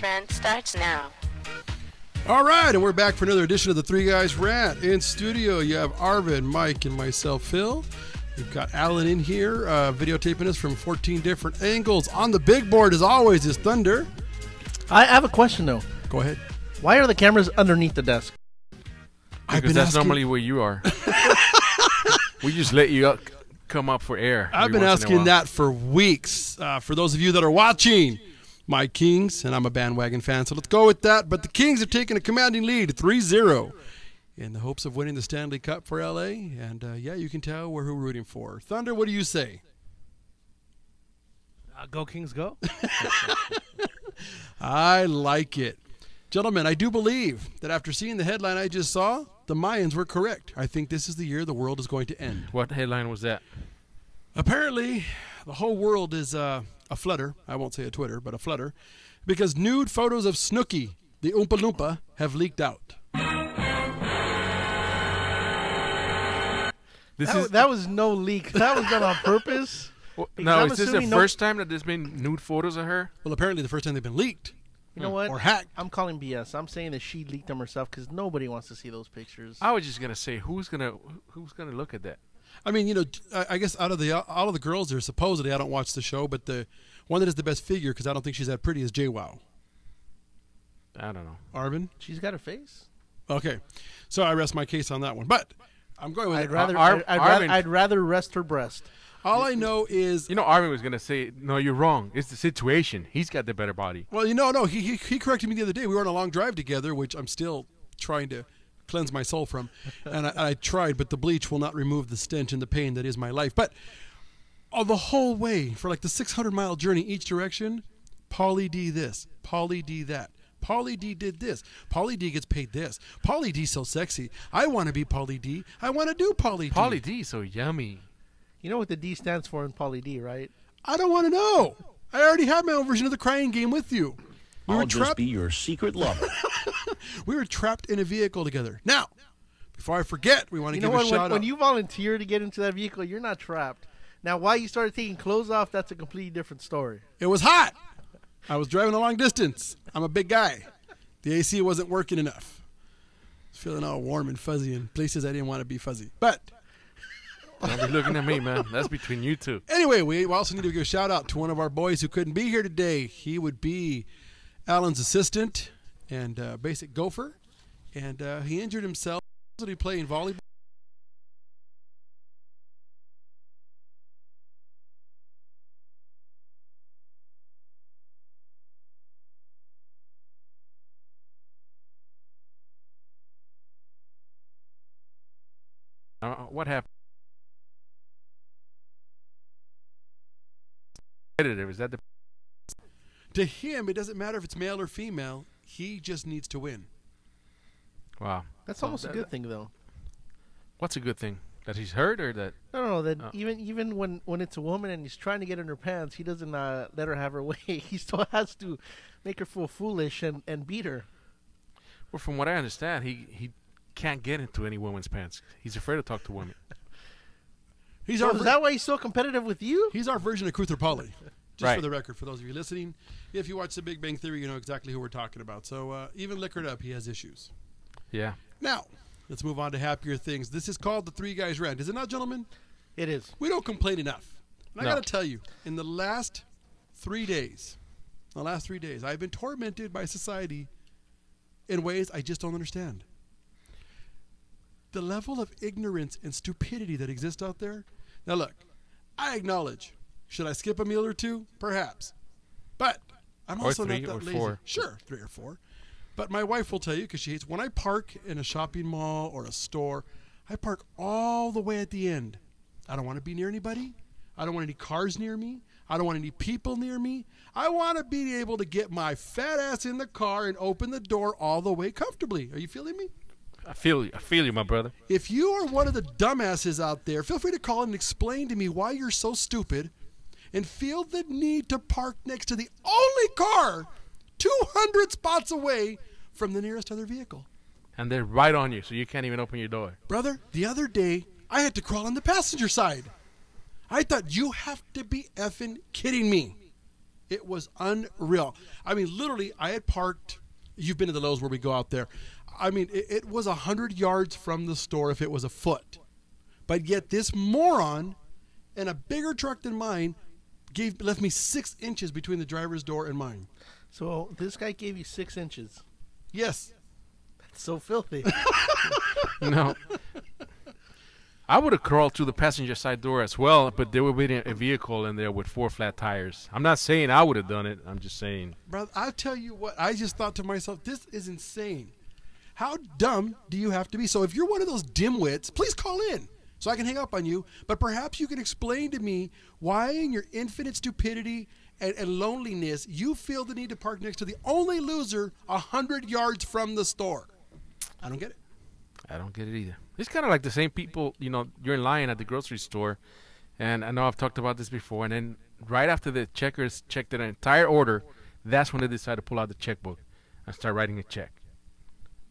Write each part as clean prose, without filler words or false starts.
Guys Rant starts now. All right, and we're back for another edition of the Three Guys Rant. In studio, you have Arvin, Mike, and myself, Phil. We've got Alan in here, videotaping us from 14 different angles. On the big board, as always, is Thunder. I have a question, though. Go ahead. Why are the cameras underneath the desk? Because that's normally where you are. We just let you come up for air. I've been asking that for weeks. For those of you that are watching, my Kings, and I'm a bandwagon fan, so let's go with that. But the Kings have taken a commanding lead, 3-0, in the hopes of winning the Stanley Cup for L.A. And, yeah, you can tell who we're rooting for. Thunder, what do you say? Go Kings, go. I like it. Gentlemen, I do believe that after seeing the headline I just saw, the Mayans were correct. I think this is the year the world is going to end. What headline was that? Apparently, the whole world is a flutter. I won't say a Twitter, but a flutter. Because nude photos of Snooki, the Oompa Loompa, have leaked out. That was no leak. That was done on purpose. Well, no, is this the first time that there's been nude photos of her? Well, apparently the first time they've been leaked. You know what? Or hacked. I'm calling BS. I'm saying that she leaked them herself because nobody wants to see those pictures. I was just gonna say, who's gonna look at that? I mean, you know, I guess out of all of the girls there, supposedly, I don't watch the show, but the one that is the best figure, because I don't think she's that pretty, is JWoww. I don't know. Arvin? She's got a face. Okay, so I rest my case on that one, but I'm going with I'd rather rest her breast. All I know is... You know, Arvin was going to say, no, you're wrong. It's the situation. He's got the better body. Well, you know, no, he corrected me the other day. We were on a long drive together, which I'm still trying to cleanse my soul from. And I tried, but the bleach will not remove the stench and the pain that is my life. But the whole way, for like the 600-mile journey each direction, Pauly D this, Pauly D that. Pauly D did this. Pauly D gets paid this. Pauly D's so sexy. I want to be Pauly D. I want to do Pauly D. Pauly D so yummy. You know what the D stands for in Pauly D, right? I don't want to know. I already have my own version of the crying game with you. I'll just be your secret lover. We were trapped in a vehicle together. Now, before I forget, we want to give a shout out. When you volunteer to get into that vehicle, you're not trapped. Now, why you started taking clothes off, that's a completely different story. It was hot. I was driving a long distance. I'm a big guy. The AC wasn't working enough. I was feeling all warm and fuzzy in places I didn't want to be fuzzy. But... Don't be looking at me, man. That's between you two. Anyway, we also need to give a shout out to one of our boys who couldn't be here today. He would be Alan's assistant and basic gopher, and he injured himself. He playing volleyball. What happened? Is that the... To him, it doesn't matter if it's male or female. He just needs to win. Wow. That's almost a good thing, though. What's a good thing? That he's hurt or that... No, that even when it's a woman and he's trying to get in her pants, he doesn't let her have her way. He still has to make her feel foolish and beat her. Well, from what I understand, he can't get into any woman's pants. He's afraid to talk to women. Is that why he's so competitive with you? He's our version of Cruther Pauly. Just right. For the record, for those of you listening, if you watch The Big Bang Theory, you know exactly who we're talking about. So even liquored up, he has issues. Yeah. Now, let's move on to happier things. This is called the Three Guys Rant. Is it not, gentlemen? It is. We don't complain enough. And I got to tell you, in the last 3 days, I've been tormented by society in ways I just don't understand. The level of ignorance and stupidity that exists out there. Now look, I acknowledge, should I skip a meal or two? Perhaps. But I'm also not that lazy. 4. Sure, 3 or 4. But my wife will tell you, because she hates, when I park in a shopping mall or a store, I park all the way at the end. I don't want to be near anybody. I don't want any cars near me. I don't want any people near me. I want to be able to get my fat ass in the car and open the door all the way comfortably. Are you feeling me? I feel you, my brother. If you are one of the dumbasses out there, feel free to call and explain to me why you're so stupid and feel the need to park next to the only car 200 spots away from the nearest other vehicle. And they're right on you, so you can't even open your door. Brother, the other day, I had to crawl on the passenger side. I thought, you have to be effing kidding me. It was unreal. I mean, literally, I had parked. You've been to the Lowe's where we go out there. I mean, it was 100 yards from the store if it was a foot. But yet this moron in a bigger truck than mine left me 6 inches between the driver's door and mine. So this guy gave you 6 inches. Yes. That's so filthy. No. I would have crawled through the passenger side door as well, but there would be a vehicle in there with 4 flat tires. I'm not saying I would have done it. I'm just saying. Brother, I'll tell you what. I just thought to myself, this is insane. How dumb do you have to be? So if you're one of those dimwits, please call in so I can hang up on you. But perhaps you can explain to me why in your infinite stupidity and loneliness you feel the need to park next to the only loser 100 yards from the store. I don't get it. I don't get it either. It's kind of like the same people, you're in line at the grocery store, and I know I've talked about this before, and then right after the checkers check their entire order, that's when they decide to pull out the checkbook and start writing a check.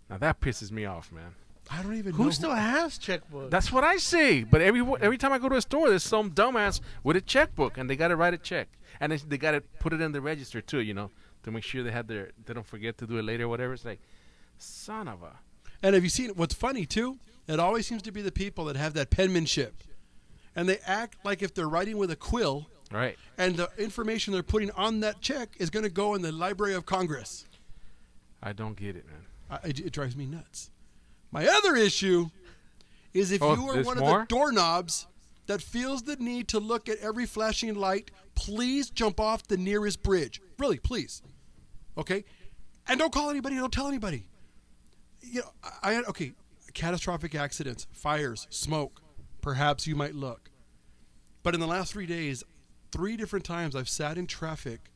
Now that pisses me off, man. I don't even know. Who still has checkbooks? That's what I say. But every time I go to a store, there's some dumbass with a checkbook, and they got to write a check, and they got to put it in the register too, to make sure they don't forget to do it later or whatever. It's like, son of a. And have you seen what's funny too? It always seems to be the people that have that penmanship, and they act like if they're writing with a quill. Right. And the information they're putting on that check is going to go in the Library of Congress. I don't get it, man. It drives me nuts. My other issue is if you are one of the doorknobs that feels the need to look at every flashing light, please jump off the nearest bridge. Really, please. Okay? And don't call anybody. Don't tell anybody. Catastrophic accidents, fires, smoke. Perhaps you might look. But in the last 3 days, 3 different times I've sat in traffic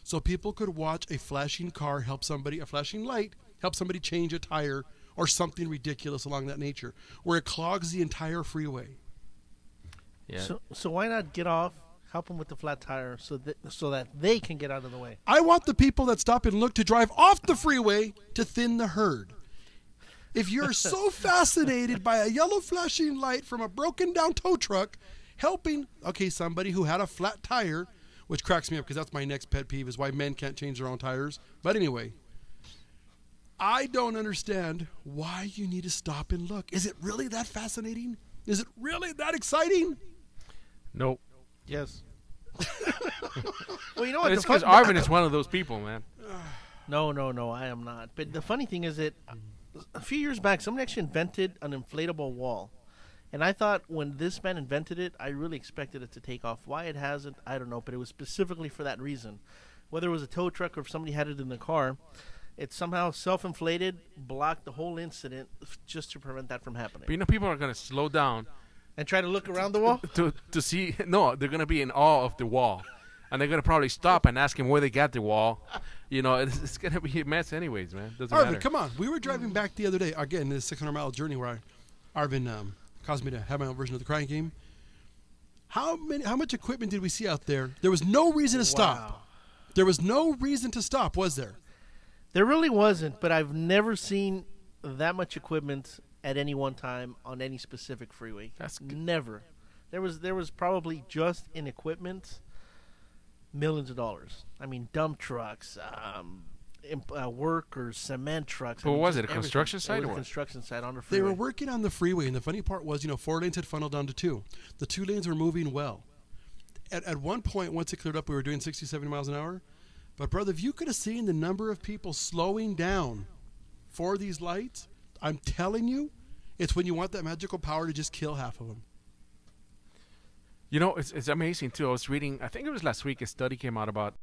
so people could watch a flashing car a flashing light help somebody change a tire or something ridiculous along that nature, where it clogs the entire freeway. Yeah. So why not get off, help them with the flat tire so that they can get out of the way? I want the people that stop and look to drive off the freeway to thin the herd. If you're so fascinated by a yellow flashing light from a broken down tow truck helping, somebody who had a flat tire, which cracks me up because that's my next pet peeve is why men can't change their own tires. But anyway, I don't understand why you need to stop and look. Is it really that fascinating? Is it really that exciting? Nope. Yes. Well, you know what? It's because Arvin is one of those people, man. No, I am not. But the funny thing is that a few years back, someone actually invented an inflatable wall. And I thought when this man invented it, I really expected it to take off. Why it hasn't, I don't know. But it was specifically for that reason. Whether it was a tow truck or if somebody had it in the car, it somehow self-inflated, blocked the whole incident just to prevent that from happening. But people are going to slow down. And try to look around the wall? To see. No, they're going to be in awe of the wall. And they're going to probably stop and ask him where they got the wall. It's going to be a mess anyways, man. Doesn't matter. Arvin, come on. We were driving back the other day, again, this 600-mile journey where Arvin caused me to have my own version of the crying game. How much equipment did we see out there? There was no reason to stop. There was no reason to stop, was there? There really wasn't, but I've never seen that much equipment at any one time on any specific freeway. That's good. Never. There was probably just in equipment millions of dollars. I mean, dump trucks, workers, cement trucks. But was it a construction site or what? A construction site on the freeway. They were working on the freeway, and the funny part was, 4 lanes had funneled down to 2. The 2 lanes were moving well. At one point, once it cleared up, we were doing 60, 70 miles an hour. But, brother, if you could have seen the number of people slowing down for these lights, I'm telling you, it's when you want that magical power to just kill half of them. It's amazing, too. I was reading, I think it was last week, a study came out about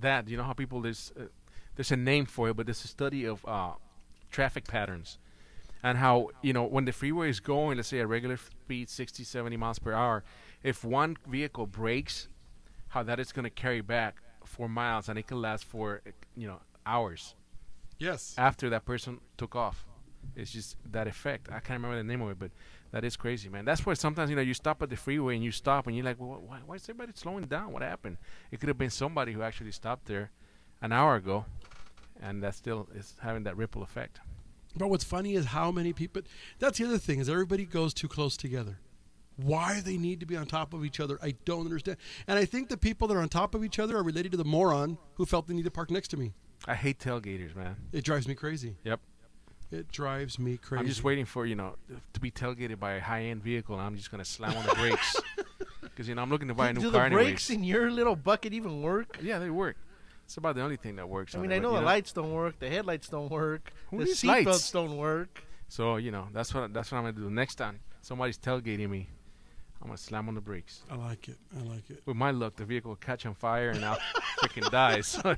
that. You know how people, there's a name for it, but there's a study of traffic patterns. And how, when the freeway is going, let's say at regular speed, 60, 70 miles per hour, if one vehicle brakes, how that is going to carry back 4 miles, and it can last for, hours. Yes. After that person took off. It's just that effect. I can't remember the name of it, but that is crazy, man. That's why sometimes, you stop at the freeway and you stop and you're like, well, why is everybody slowing down? What happened? It could have been somebody who actually stopped there an hour ago, and that still is having that ripple effect. But what's funny is how many people, that's the other thing, is everybody goes too close together. why they need to be on top of each other. I don't understand. And I think the people that are on top of each other are related to the moron who felt they need to park next to me. I hate tailgaters, man. It drives me crazy. Yep. It drives me crazy. I'm just waiting for, to be tailgated by a high-end vehicle, and I'm just going to slam on the brakes. Because, I'm looking to buy a new car anyways. Do the brakes in your little bucket even work? Yeah, they work. It's about the only thing that works. I mean, I know the lights don't work, the headlights don't work, Who the needs seatbelts lights? don't work. So, that's what I'm going to do. Next time somebody's tailgating me, I'm going to slam on the brakes. I like it. With my luck, the vehicle will catch on fire, and I'll freaking die. So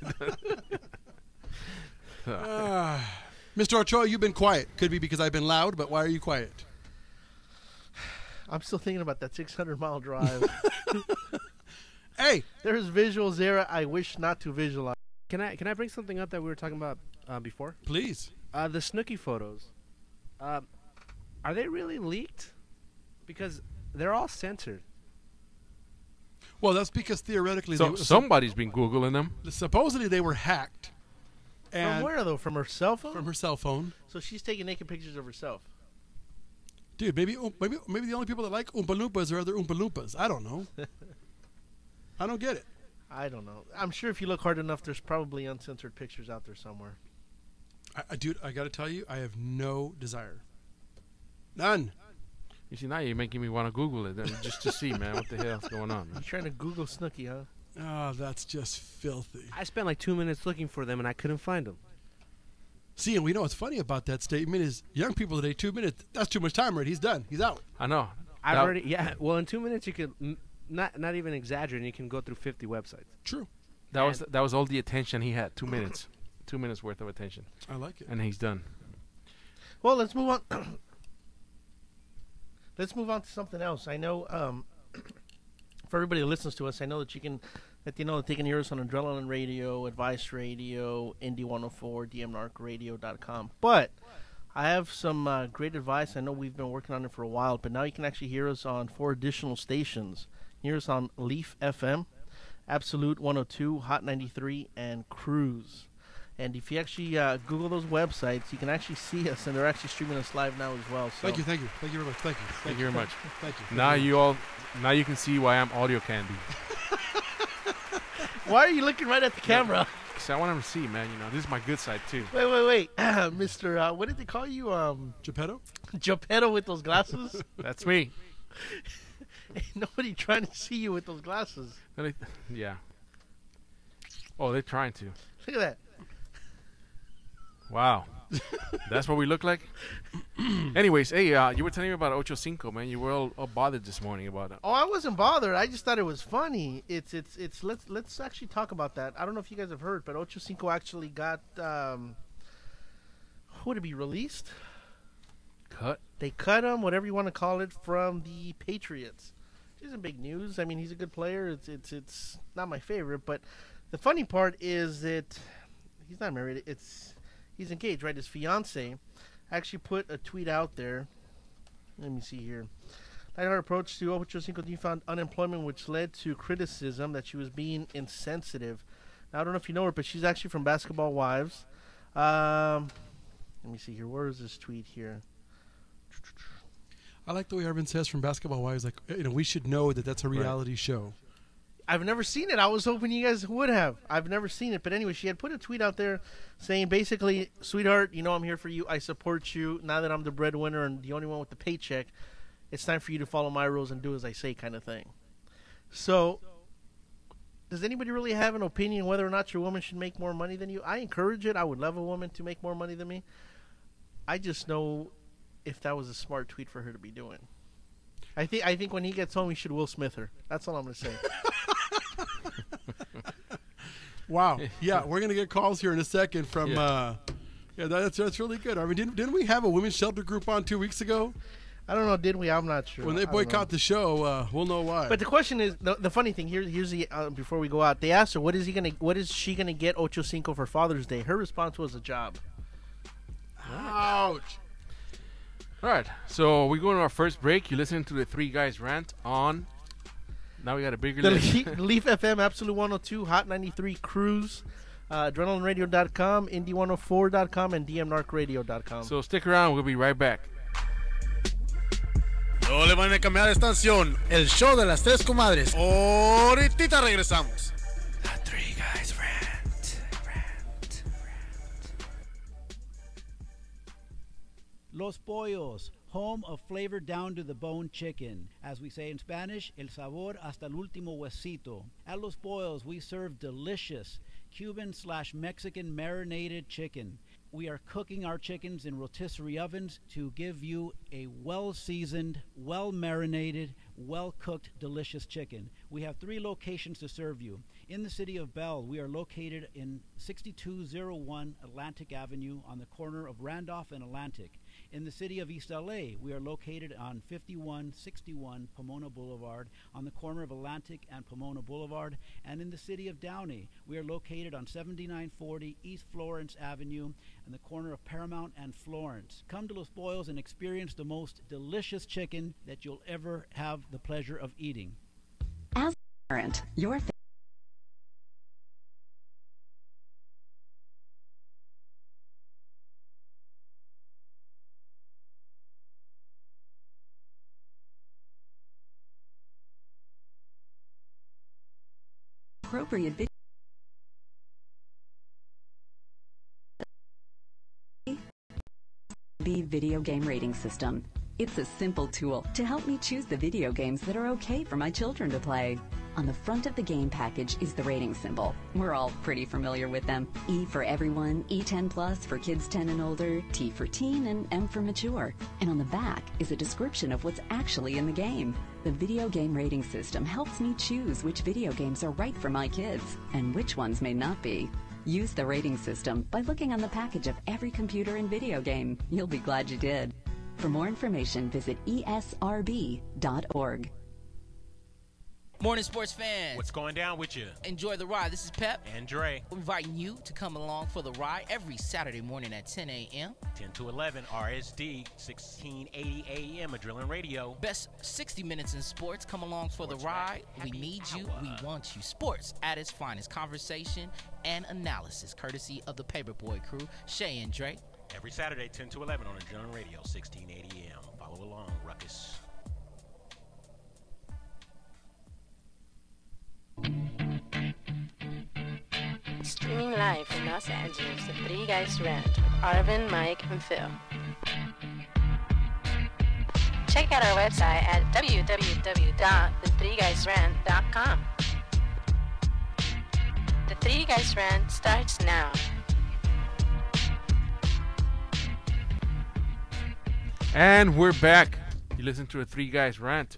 Mr. Ochoa, you've been quiet. Could be because I've been loud, but why are you quiet? I'm still thinking about that 600-mile drive. Hey, there's visuals there I wish not to visualize. Can I bring something up that we were talking about before? please. The Snooki photos. Are they really leaked? Because they're all censored. Well, that's because theoretically, so somebody's been Googling them. Supposedly they were hacked. And from where, though? From her cell phone? From her cell phone. So she's taking naked pictures of herself. Dude, maybe the only people that like Oompa Loompas are other Oompa Loompas. I don't know. I don't get it. I don't know. I'm sure if you look hard enough, there's probably uncensored pictures out there somewhere. Dude, I got to tell you, I have no desire. None. You see, now you're making me want to Google it just to see, man, what the hell's going on, man. You're trying to Google Snooki, huh? Oh, that's just filthy. I spent like 2 minutes looking for them, and I couldn't find them. See, and we know what's funny about that statement is young people today, 2 minutes, that's too much time, right? He's done. He's out. I know. Well, in 2 minutes, you could, not even exaggerating, you can go through 50 websites. True. That was all the attention he had. 2 minutes. 2 minutes worth of attention. I like it. And he's done. Well, let's move on. Let's move on to something else. I know, for everybody who listens to us, I know that that they can hear us on Adrenaline Radio, Advice Radio, Indie 104, DMNarcRadio.com. But I have some great advice. I know we've been working on it for a while, but now you can actually hear us on 4 additional stations. Hear us on Leaf FM, Absolute 102, Hot 93, and Cruise. And if you actually Google those websites, you can actually see us, and they're actually streaming us live now as well. So. Thank you very much. Thank you very much. Thank you. Now you can see why I'm audio candy. Why are you looking right at the camera? Because I want him to see, man. This is my good side too. Wait, Mr. What did they call you? Geppetto? Geppetto with those glasses. That's me. Ain't nobody trying to see you with those glasses. Yeah. Oh, they're trying to. Look at that. Wow. That's what we look like? Anyways, hey, you were telling me about Ocho Cinco, man. You were all bothered this morning about it. Oh, I wasn't bothered. I just thought it was funny. It's let's actually talk about that. I don't know if you guys have heard, but Ocho Cinco actually got who would it be released? Cut. They cut him, whatever you want to call it, from the Patriots. Which isn't big news. I mean, he's a good player. It's not my favorite, but the funny part is that he's not married. He's engaged, right? His fiance actually put a tweet out there. Let me see here. Lighthearted approach to Ocho Cinco found unemployment, which led to criticism that she was being insensitive. Now, I don't know if you know her, but she's actually from Basketball Wives. Let me see here. Where is this tweet here? I like the way Arvin says from Basketball Wives, like, we should know that that's a reality show. I've never seen it. I was hoping you guys would have. I've never seen it. But anyway, she had put a tweet out there saying basically, sweetheart, I'm here for you. I support you. Now that I'm the breadwinner and the only one with the paycheck, it's time for you to follow my rules and do as I say kind of thing. So, does anybody really have an opinion whether or not your woman should make more money than you? I encourage it. I would love a woman to make more money than me. I just know if that was a smart tweet for her to be doing. I think when he gets home, he should Will Smith her. That's all I'm going to say. Wow. Yeah, we're going to get calls here in a second from that's really good. I mean, didn't we have a women's shelter group on 2 weeks ago? I don't know, did we? I'm not sure. When they boycott the show, we'll know why. But the question is, the funny thing here's the before we go out, they asked her what is she gonna get Ocho Cinco for Father's Day. Her response was a job. Ouch. All right, so we're going to our first break. You're listening to the Three Guys Rant on. Now we got a bigger list. Leaf FM, Absolute 102, Hot 93, Cruise, AdrenalineRadio.com, Indie104.com, and DMNarcRadio.com. So stick around. We'll be right back. No le van a cambiar de estación. El show de las tres comadres. Ahorita regresamos. The Three Guys Rant. Los Pollos, home of flavored down to the bone chicken. As we say in Spanish, el sabor hasta el último huesito. At Los Pollos, we serve delicious Cuban/Mexican marinated chicken. We are cooking our chickens in rotisserie ovens to give you a well-seasoned, well-marinated, well-cooked, delicious chicken. We have 3 locations to serve you. In the city of Bell, we are located in 6201 Atlantic Avenue on the corner of Randolph and Atlantic. In the city of East LA, we are located on 5161 Pomona Boulevard on the corner of Atlantic and Pomona Boulevard. And in the city of Downey, we are located on 7940 East Florence Avenue on the corner of Paramount and Florence. Come to Los Pollos and experience the most delicious chicken that you'll ever have the pleasure of eating. As a parent, your appropriate video game rating system. It's a simple tool to help me choose the video games that are okay for my children to play. On the front of the game package is the rating symbol. We're all pretty familiar with them. E for everyone, E10 plus for kids 10 and older, T for teen, and M for mature. And on the back is a description of what's actually in the game. The video game rating system helps me choose which video games are right for my kids and which ones may not be. Use the rating system by looking on the package of every computer and video game. You'll be glad you did. For more information, visit esrb.org. Morning, sports fans. What's going down with you? Enjoy the ride. This is Pep. And Dre. We're inviting you to come along for the ride every Saturday morning at 10 a.m. 10 to 11, RSD, 1680 AM, Adrenaline Radio. Best 60 minutes in sports. Come along for the ride. We need you. We want you. Sports at its finest. Conversation and analysis, courtesy of the Paperboy crew, Shay and Dre. Every Saturday, 10 to 11 on Adrenaline Radio, 1680 AM. Follow along, Ruckus. Streaming live from Los Angeles, the Three Guys Rant with Arvin, Mike, and Phil. Check out our website at www.the3guysrant.com. The Three Guys Rant starts now. And we're back. You listen to a Three Guys Rant.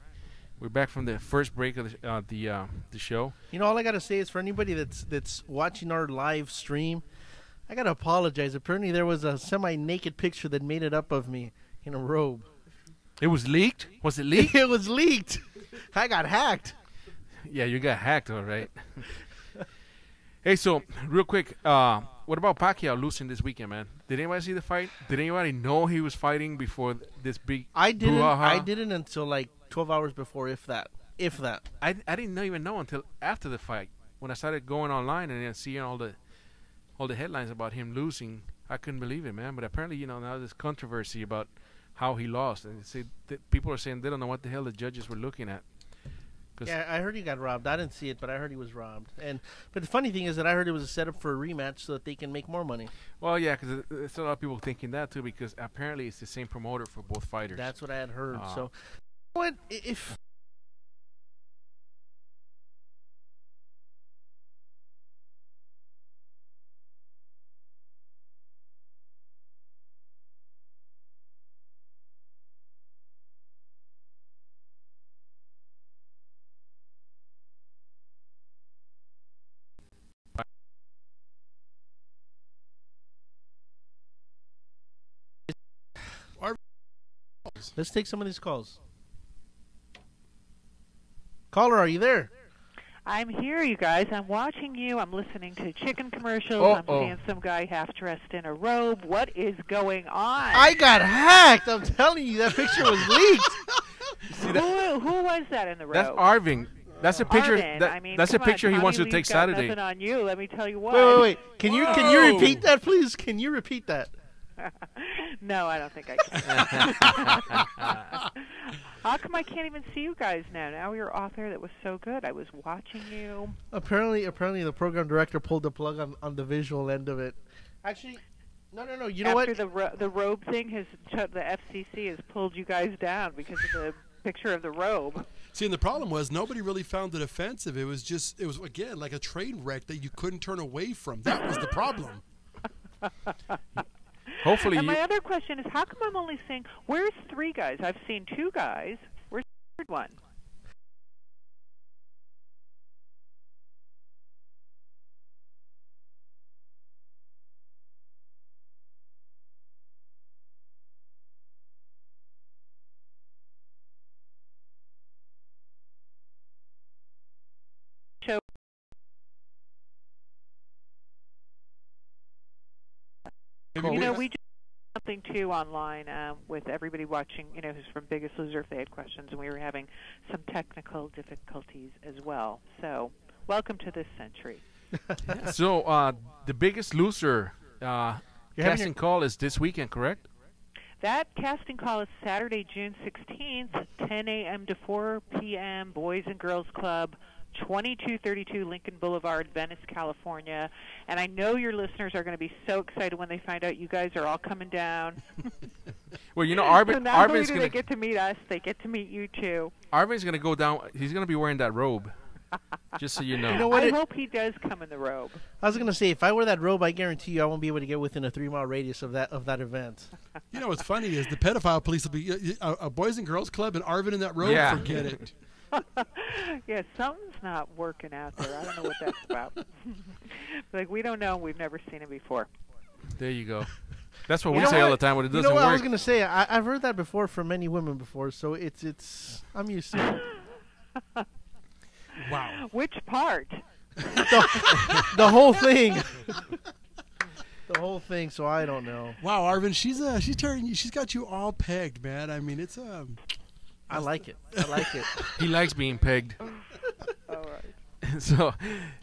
We're back from the first break of the show. You know, all I gotta say is for anybody that's watching our live stream, I gotta apologize. Apparently, there was a semi-naked picture that made it up of me in a robe. It was leaked? Was it leaked? It was leaked. I got hacked. Yeah, you got hacked, all right. Hey, so real quick, what about Pacquiao losing this weekend, man? Did anybody see the fight? Did anybody know he was fighting before this big? I didn't. brouhaha? I didn't until like 12 hours before, if that. I didn't even know until after the fight when I started going online and then seeing all the headlines about him losing. I couldn't believe it, man. But apparently, now there's controversy about how he lost, and people are saying they don't know what the hell the judges were looking at. Yeah, I heard he got robbed. I didn't see it, but I heard he was robbed. But the funny thing is that I heard it was a setup for a rematch so that they can make more money. Well, yeah, because there's a lot of people thinking that too, because apparently it's the same promoter for both fighters. That's what I had heard. So, what if? Let's take some of these calls. Caller, are you there? I'm here, you guys. I'm watching you. I'm listening to chicken commercials. I'm seeing some guy half dressed in a robe. What is going on? I got hacked. I'm telling you, that picture was leaked. Who was that in the robe? That's Arvin. That's a picture. Arvin, That's a picture he wants to Lee's take got Saturday. Nothing on you. Let me tell you what. Wait. Can you repeat that, please? Can you repeat that? No, I don't think I can. How come I can't even see you guys now? Now you're off air. That was so good. I was watching you. Apparently, the program director pulled the plug on the visual end of it. Actually, no. You know what? After the robe thing, the FCC has pulled you guys down because of the picture of the robe. See, and the problem was nobody really found it offensive. It was again like a train wreck that you couldn't turn away from. That was the problem. Hopefully. And my other question is, how come I'm only seeing? Where's 3 guys? I've seen 2 guys. Where's the 3rd one? You know, we just did something too online with everybody watching, who's from Biggest Loser if they had questions, and we were having some technical difficulties as well. So, welcome to this century. So, the Biggest Loser casting call is this weekend, correct? That casting call is Saturday, June 16th, 10 a.m. to 4 p.m., Boys and Girls Club, 2232 Lincoln Boulevard, Venice, California. And I know your listeners are going to be so excited when they find out you guys are all coming down. Well, so not only do they get to meet us, they get to meet you too. Arvin's going to go down. He's going to be wearing that robe. Just so you know. You know what? I hope he does come in the robe. I was going to say, if I wear that robe, I guarantee you I won't be able to get within a 3-mile radius of that event. You know what's funny is the pedophile police will be a Boys and Girls Club and Arvin in that robe. Yeah. Forget it. Yeah, something's not working out there. I don't know what that's about. Like, we don't know. We've never seen him before. There you go. That's what we say all the time when it doesn't work. I was going to say, I've heard that before from many women before, so I'm used to it. Wow. Which part? The whole thing. The whole thing, so I don't know. Wow, Arvin, she's got you all pegged, man. I mean, it's I like it. I like it. He likes being pegged. All right. So,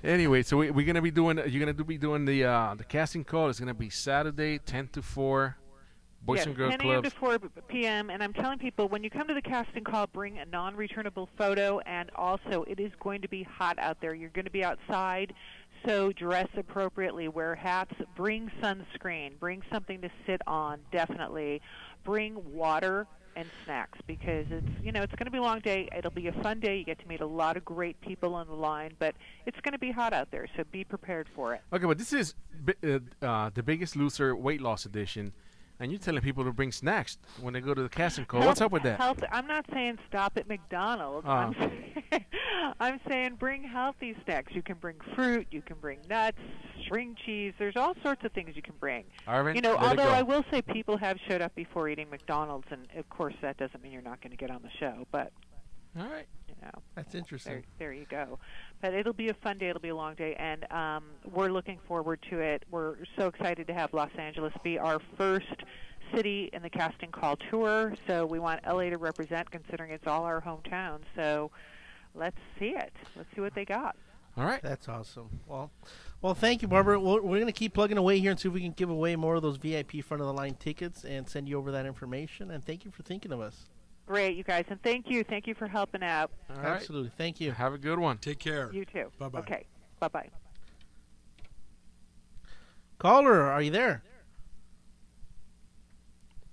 anyway, so we're gonna be doing. You're gonna be doing the casting call. It's gonna be Saturday, 10 to 4. Boys and Girls 10 a.m. to 4 p.m. And I'm telling people, when you come to the casting call, bring a non-returnable photo. And also, it is going to be hot out there. You're going to be outside, so dress appropriately. Wear hats. Bring sunscreen. Bring something to sit on. Definitely. Bring water and snacks, because it's going to be a long day. It'll be a fun day. You get to meet a lot of great people on the line, but it's going to be hot out there, so be prepared for it. Okay, but this is the Biggest Loser weight loss edition, and you're telling people to bring snacks when they go to the casting call. What's up with that? I'm not saying stop at McDonald's. I'm saying bring healthy snacks. You can bring fruit. You can bring nuts, string cheese. There's all sorts of things you can bring. Arvin, although I will say people have showed up before eating McDonald's, and of course that doesn't mean you're not going to get on the show. But all right, that's interesting. There you go. But it'll be a fun day. It'll be a long day, and we're looking forward to it. We're so excited to have Los Angeles be our first city in the casting call tour. So we want LA to represent, considering it's all our hometown. So let's see it. Let's see what they got. All right. That's awesome. Well, thank you, Barbara. We're going to keep plugging away here and see if we can give away more of those VIP front-of-the-line tickets and send you over that information. And thank you for thinking of us. Great, you guys. And thank you. Thank you for helping out. All right. Absolutely. Thank you. Have a good one. Take care. You too. Bye-bye. Okay. Bye-bye. Caller, are you there?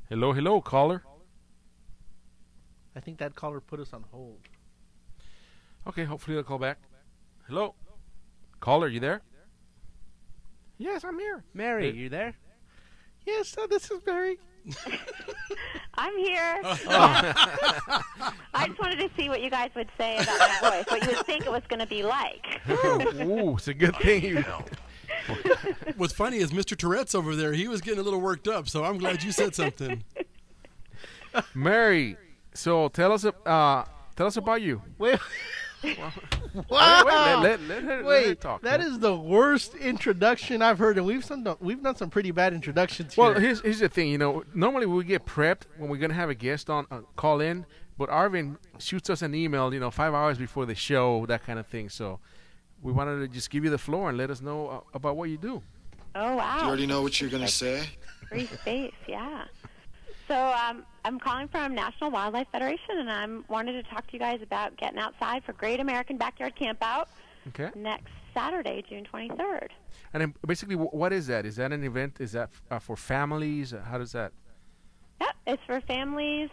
Hello, caller. I think that caller put us on hold. Okay, hopefully they'll call back. Hello? Caller, you there? Yes, I'm here. Mary, you there? Yes, this is Mary. I'm here. I just wanted to see what you guys would say about my voice, what you would think it was going to be like. Ooh, it's a good thing. What's funny is Mr. Tourette's over there. He was getting a little worked up, so I'm glad you said something. Mary, so tell us about you. Wait. Wow. Let her talk. That is the worst introduction I've heard, and we've done some pretty bad introductions here. Well, here's the thing. Normally we get prepped when we're gonna have a guest on call in, but Arvin shoots us an email, 5 hours before the show, that kind of thing. So we wanted to just give you the floor and let us know about what you do. Oh, wow. Do you already know what you're going to say? Free space, yeah. So I'm calling from National Wildlife Federation, and I wanted to talk to you guys about getting outside for Great American Backyard Campout next Saturday, June 23rd. And then basically, what is that? Is that an event? Is that for families? How does that? Yep, it's for families.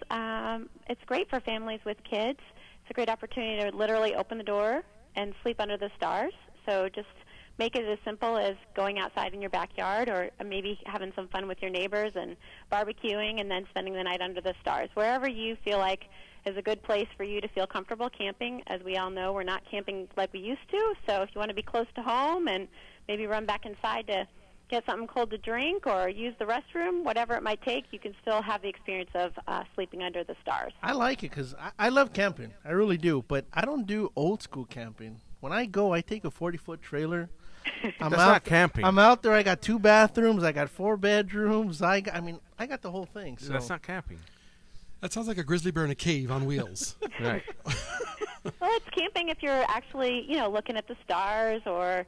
It's great for families with kids. It's a great opportunity to literally open the door and sleep under the stars. So just make it as simple as going outside in your backyard, or maybe having some fun with your neighbors and barbecuing and then spending the night under the stars. Wherever you feel like is a good place for you to feel comfortable camping. As we all know, we're not camping like we used to. So if you want to be close to home and maybe run back inside to get something cold to drink or use the restroom, whatever it might take, you can still have the experience of sleeping under the stars. I like it because I love camping. I really do. But I don't do old school camping. When I go, I take a 40-foot trailer. That's not camping. I'm out there. I got 2 bathrooms. I got 4 bedrooms. I got the whole thing. So. That's not camping. That sounds like a grizzly bear in a cave on wheels. Right. Well, it's camping if you're actually, looking at the stars or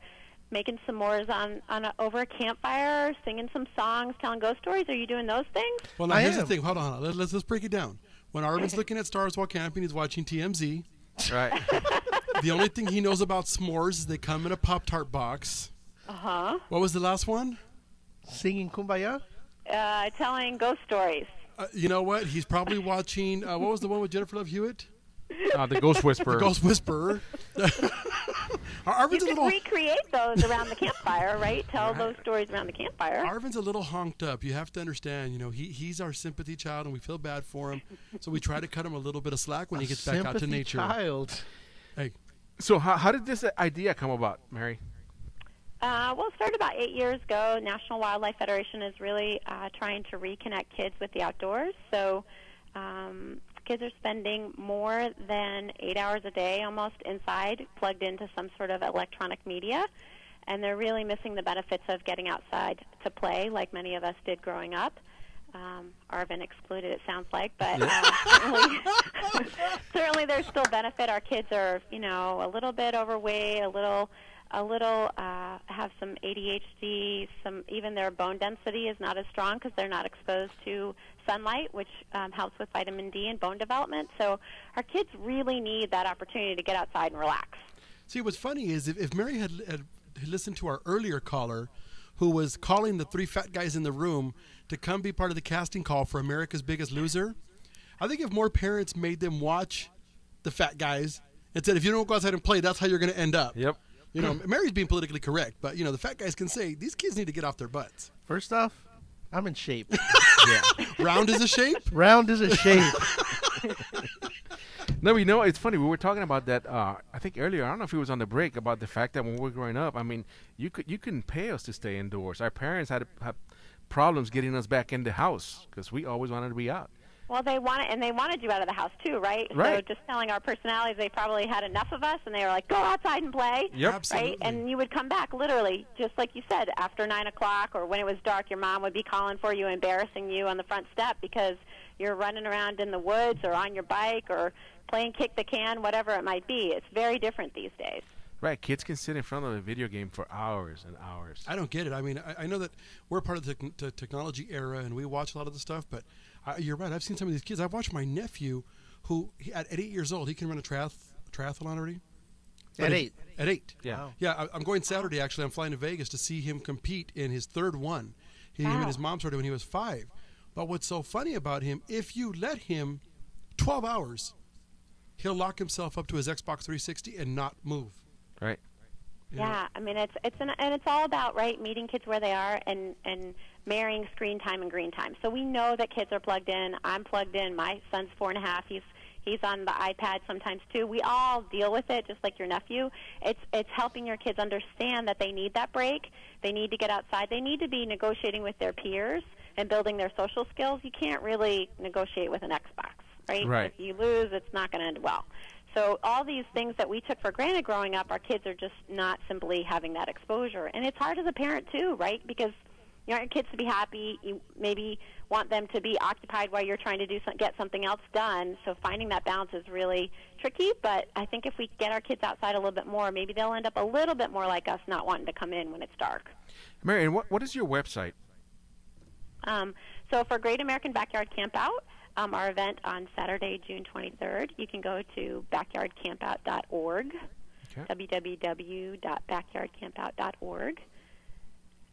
making s'mores over a campfire, singing some songs, telling ghost stories. Are you doing those things? Well, now here's the thing. Hold on. Let's break it down. When Arvin's looking at stars while camping, he's watching TMZ. Right. The only thing he knows about s'mores is they come in a Pop-Tart box. Uh-huh. What was the last one? Singing Kumbaya? Telling ghost stories. You know what? He's probably watching, what was the one with Jennifer Love Hewitt? The Ghost Whisperer. The Ghost Whisperer. You can recreate those around the campfire, right? Tell those stories around the campfire. Arvin's a little honked up. You have to understand, he's our sympathy child, and we feel bad for him. So we try to cut him a little bit of slack when he gets back out to nature. Child. Hey. So how did this idea come about, Mary? Well, it started about 8 years ago. National Wildlife Federation is really trying to reconnect kids with the outdoors. So kids are spending more than 8 hours a day almost inside, plugged into some sort of electronic media. And they're really missing the benefits of getting outside to play like many of us did growing up. Arvin excluded, it sounds like, but certainly there's still benefit. Our kids are, a little bit overweight, a little have some ADHD, even their bone density is not as strong because they're not exposed to sunlight, which helps with vitamin D and bone development. So our kids really need that opportunity to get outside and relax. See, what's funny is if Mary had listened to our earlier caller, who was calling the 3 fat guys in the room to come be part of the casting call for America's Biggest Loser, I think if more parents made them watch the fat guys and said, if you don't go outside and play, that's how you're going to end up. Yep. Mary's being politically correct, but, the fat guys can say, these kids need to get off their butts. First off, I'm in shape. Yeah. Round is a shape? Round is a shape. No, it's funny. We were talking about that, I think earlier. I don't know if it was on the break, about the fact that when we were growing up, you couldn't pay us to stay indoors. Our parents had problems getting us back in the house because we always wanted to be out. Well, they wanted you out of the house too, right? Right. So just telling our personalities, they probably had enough of us, and they were like, "Go outside and play." Yep. Absolutely. Right? And you would come back literally, just like you said, after 9 o'clock, or when it was dark. Your mom would be calling for you, embarrassing you on the front step because you're running around in the woods or on your bike or playing kick the can, whatever it might be. It's very different these days. Right, kids can sit in front of a video game for hours and hours. I don't get it. I know that we're part of the technology era, and we watch a lot of the stuff, but you're right. I've seen some of these kids. I've watched my nephew, who at 8 years old, he can run a triathlon already. At 8? At 8. Yeah. Wow. Yeah, I'm going Saturday, actually. I'm flying to Vegas to see him compete in his 3rd one. Him and his mom started when he was 5. But what's so funny about him, if you let him 12 hours, he'll lock himself up to his Xbox 360 and not move. Right. Yeah, it's all about meeting kids where they are and marrying screen time and green time. So we know that kids are plugged in. I'm plugged in. My son's 4.5. He's on the iPad sometimes too. We all deal with it, just like your nephew. It's helping your kids understand that they need that break. They need to get outside. They need to be negotiating with their peers and building their social skills. You can't really negotiate with an Xbox, right? Right. If you lose, it's not going to end well. So all these things that we took for granted growing up, our kids are just not simply having that exposure. And it's hard as a parent, too, right? Because you want your kids to be happy. You maybe want them to be occupied while you're trying to get something else done. So finding that balance is really tricky. But I think if we get our kids outside a little bit more, maybe they'll end up a little bit more like us, not wanting to come in when it's dark. Mary, what is your website? So for Great American Backyard Campout, our event on Saturday, June 23rd, you can go to backyardcampout.org, www.backyardcampout.org.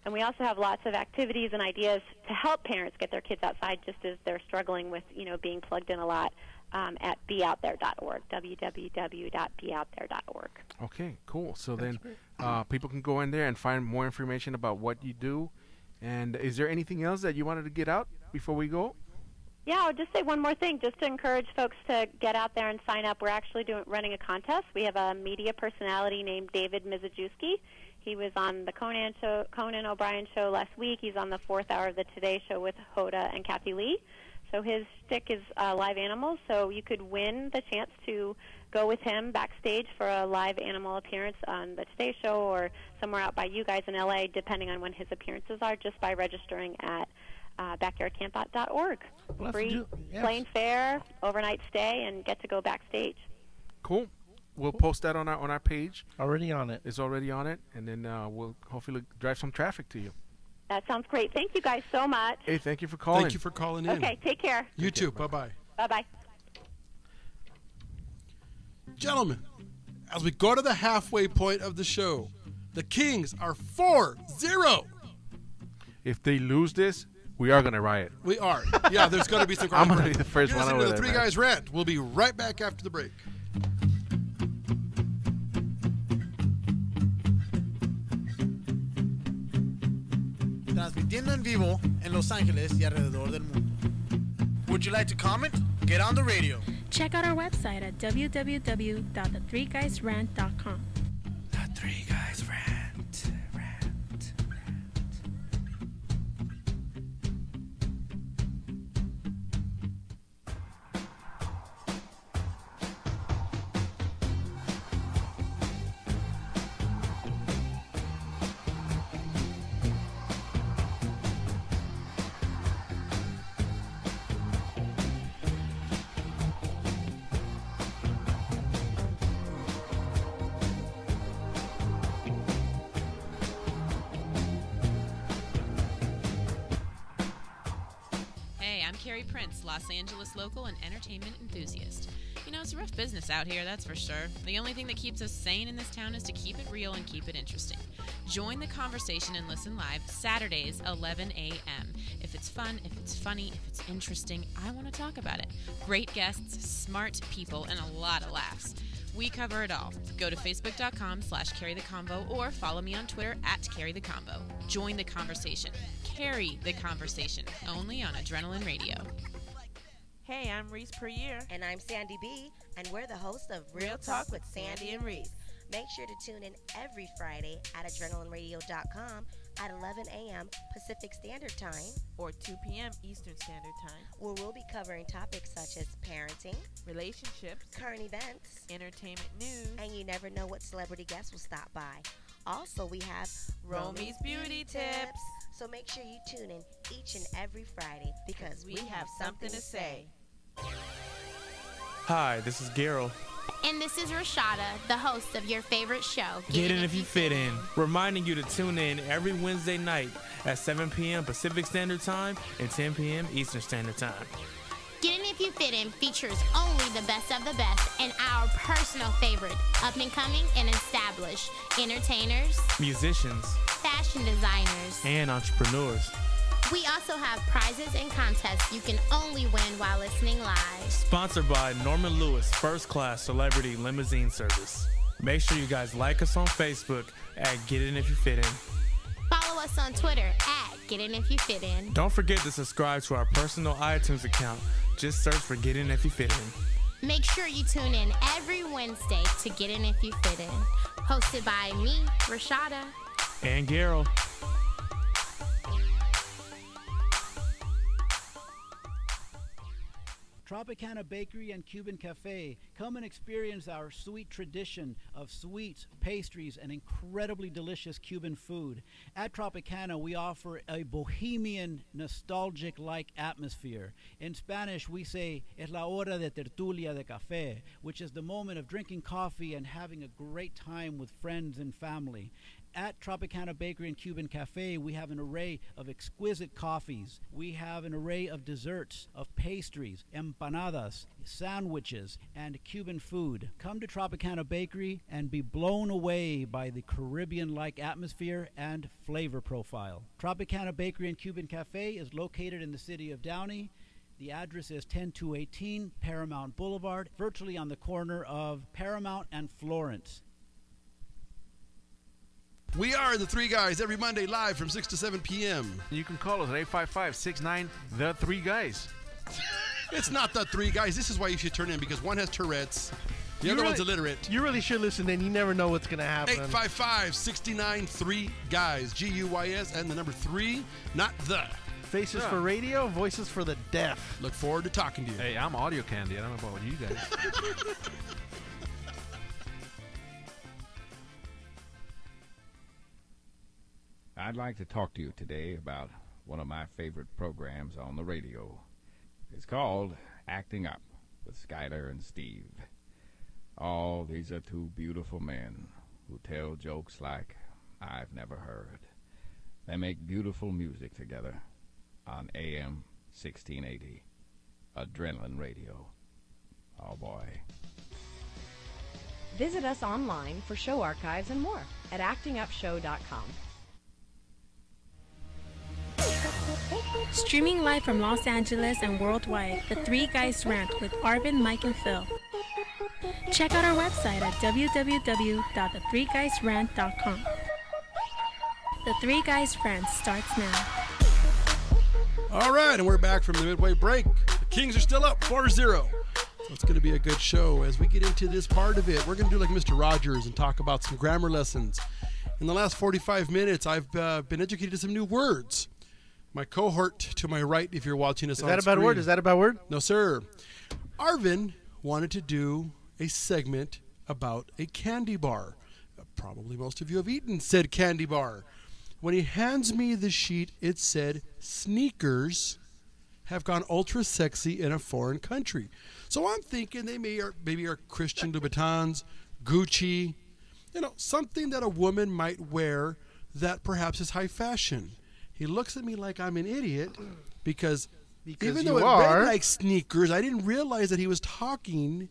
And we also have lots of activities and ideas to help parents get their kids outside just as they're struggling with, being plugged in a lot at beoutthere.org, www.beoutthere.org. Okay, cool. So then people can go in there and find more information about what you do. And is there anything else that you wanted to get out before we go? Yeah, I'll just say one more thing, just to encourage folks to get out there and sign up. We're actually running a contest. We have a media personality named David Mizejewski. He was on the Conan O'Brien show last week. He's on the 4th hour of the Today Show with Hoda and Kathy Lee. So his shtick is live animals. So you could win the chance to go with him backstage for a live animal appearance on the Today Show or somewhere out by you guys in L.A., depending on when his appearances are, just by registering at backyardcampout.org. Free plane fare, overnight stay, and get to go backstage. Cool. We'll post that on our page. Already on it. It's already on it, and then we'll hopefully drive some traffic to you. That sounds great. Thank you guys so much. Hey, thank you for calling. Thank you for calling in. Okay, take care. You too. Bye-bye. Bye-bye. Gentlemen, as we go to the halfway point of the show, the Kings are 4-0. If they lose this, we are going to riot. We are. Yeah, there's going to be some I'm going to be the first one over there. there. The Three Guys Rant. We'll be right back after the break. Transmitiendo en vivo en Los Ángeles y alrededor del mundo. Would you like to comment? Get on the radio. Check out our website at www.the3guysrant.com. The Three Guys Rant. Los Angeles local and entertainment enthusiast. You know, it's a rough business out here, that's for sure. The only thing that keeps us sane in this town is to keep it real and keep it interesting. Join the conversation and listen live Saturdays, 11 a.m. If it's fun, if it's funny, if it's interesting, I want to talk about it. Great guests, smart people, and a lot of laughs. We cover it all. Go to facebook.com/carrytheconvo or follow me on Twitter @carrytheconvo. Join the conversation. Carry the conversation. Only on Adrenaline Radio. Hey, I'm Reese Perrier. And I'm Sandy B. And we're the hosts of Real Talk with Sandy and Reese. Make sure to tune in every Friday at adrenalineradio.com at 11 a.m. Pacific Standard Time or 2 p.m. Eastern Standard Time, where we'll be covering topics such as parenting, relationships, current events, entertainment news, and you never know what celebrity guests will stop by. Also, we have Romy's Beauty Tips. So make sure you tune in each and every Friday because we have something to say. Hi, this is Gerald. And this is Rashada, the host of your favorite show, Get In If You Fit In. Reminding you to tune in every Wednesday night at 7 p.m. Pacific Standard Time and 10 p.m. Eastern Standard Time. Get In If You Fit In features only the best of the best and our personal favorite up-and-coming and established entertainers, musicians, fashion designers, and entrepreneurs. We also have prizes and contests you can only win while listening live. Sponsored by Norman Lewis First Class Celebrity Limousine Service. Make sure you guys like us on Facebook at Get In If You Fit In. Follow us on Twitter at Get In If You Fit In. Don't forget to subscribe to our personal iTunes account. Just search for Get In If You Fit In. Make sure you tune in every Wednesday to Get In If You Fit In. Hosted by me, Rashada. And Gerald. Tropicana Bakery and Cuban Cafe. Come and experience our sweet tradition of sweets, pastries, and incredibly delicious Cuban food. At Tropicana, we offer a bohemian, nostalgic-like atmosphere. In Spanish, we say, es la hora de tertulia de café, which is the moment of drinking coffee and having a great time with friends and family. At Tropicana Bakery and Cuban Cafe, we have an array of exquisite coffees. We have an array of desserts, of pastries, empanadas, sandwiches, and Cuban food. Come to Tropicana Bakery and be blown away by the Caribbean-like atmosphere and flavor profile. Tropicana Bakery and Cuban Cafe is located in the city of Downey. The address is 10218 Paramount Boulevard, virtually on the corner of Paramount and Florence. We are the Three Guys every Monday live from 6 to 7 p.m. You can call us at 855-69 The Three Guys. It's not the Three Guys. This is why you should turn in, because one has Tourette's, the other one's illiterate. You really should listen in. You never know what's going to happen. 855-69 Three Guys, Guys, and the number 3, not the. Faces for radio, voices for the deaf. Look forward to talking to you. Hey, I'm audio candy. I don't know about you guys. I'd like to talk to you today about one of my favorite programs on the radio. It's called Acting Up with Skyler and Steve. Oh, these are two beautiful men who tell jokes like I've never heard. They make beautiful music together on AM 1680, Adrenaline Radio. Oh, boy. Visit us online for show archives and more at actingupshow.com. Streaming live from Los Angeles and worldwide, the Three Guys Rant with Arvin, Mike, and Phil. Check out our website at www.the3guysrant.com. The Three Guys Rant starts now. All right, and we're back from the midway break. The Kings are still up 4-0. So it's going to be a good show. As we get into this part of it, we're going to do like Mr. Rogers and talk about some grammar lessons. In the last 45 minutes, I've been educated to some new words. My cohort to my right, if you're watching us on screen. Is that a bad word? Is that a bad word? No, sir. Arvin wanted to do a segment about a candy bar. Probably most of you have eaten said candy bar. When he hands me the sheet, it said, sneakers have gone ultra sexy in a foreign country. So I'm thinking they maybe are Christian Louboutins, Gucci, something that a woman might wear that perhaps is high fashion. He looks at me like I'm an idiot because even though it read like sneakers, I didn't realize that he was talking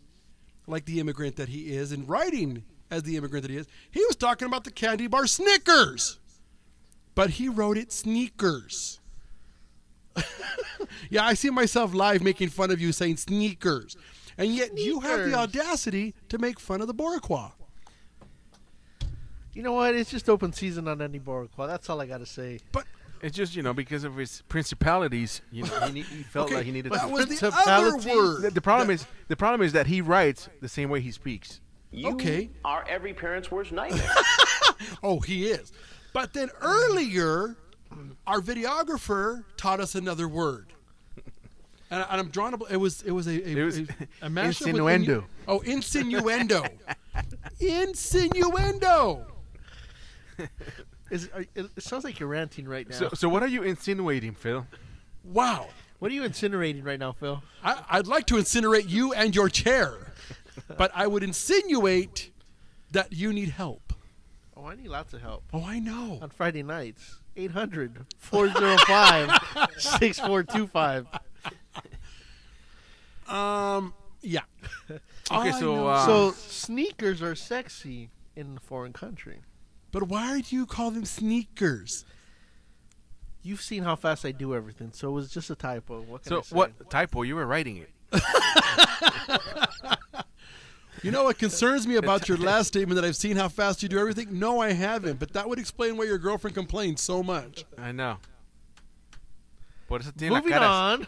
like the immigrant that he is and writing as the immigrant that he is. He was talking about the candy bar Snickers, but he wrote it sneakers. Yeah, I see myself live making fun of you saying sneakers, and yet you have the audacity to make fun of the Boriqua. You know what? It's just open season on any Boriqua. That's all I got to say. But it's just, because of his principalities, he felt like he needed that to. Was the other word. The problem is that he writes the same way he speaks. You are every parent's worst nightmare. Oh, he is. But then earlier, our videographer taught us another word. And I'm drawing it was a insinuendo. Insinuendo. Insinuendo. It sounds like you're ranting right now. So what are you insinuating, Phil? Wow. What are you incinerating right now, Phil? I'd like to incinerate you and your chair, but I would insinuate that you need help. Oh, I need lots of help. Oh, I know. On Friday nights, 800-405-6425. Yeah. Okay, so sneakers are sexy in a foreign country. But why do you call them sneakers? You've seen how fast I do everything, so it was just a typo. What can I say? What typo? You were writing it. You know what concerns me about your last statement, that I've seen how fast you do everything? No, I haven't, but that would explain why your girlfriend complains so much. I know. Moving on.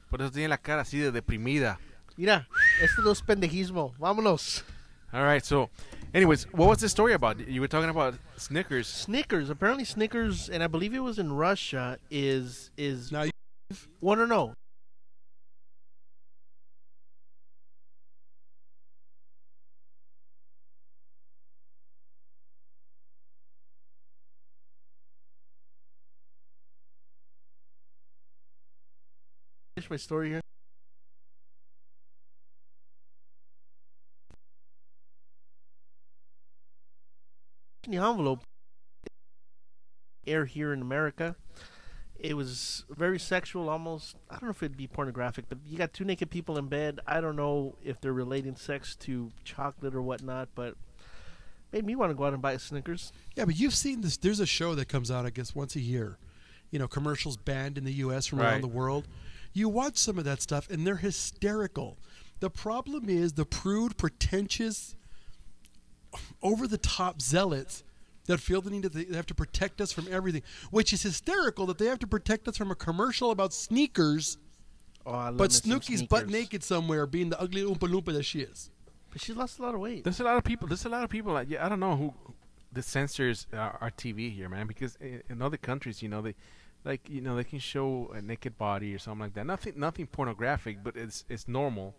Por eso tiene la cara así de deprimida. Mira, esto no es pendejismo. Vámonos. All right, so, anyways, what was the story about? You were talking about Snickers. Snickers. Apparently Snickers, and I believe it was in Russia, is... Now you... Well, no. Finish my story here. in the envelope air here in America. It was very sexual, almost. I don't know if it'd be pornographic, but you got two naked people in bed. I don't know if they're relating sex to chocolate or whatnot, but made me want to go out and buy a Snickers. Yeah, but you've seen this. There's a show that comes out, I guess, once a year. You know, commercials banned in the U.S. from around the world. You watch some of that stuff, and they're hysterical. The problem is the prude, pretentious, over-the-top zealots that feel the need that they have to protect us from everything, which is hysterical that they have to protect us from a commercial about sneakers, but Snooki's butt naked somewhere being the ugly Oompa Loompa that she is. But she lost a lot of weight. There's a lot of people. Like, I don't know who the censors our TV here, man, because in other countries, you know, they can show a naked body or something like that. Nothing pornographic, but it's normal.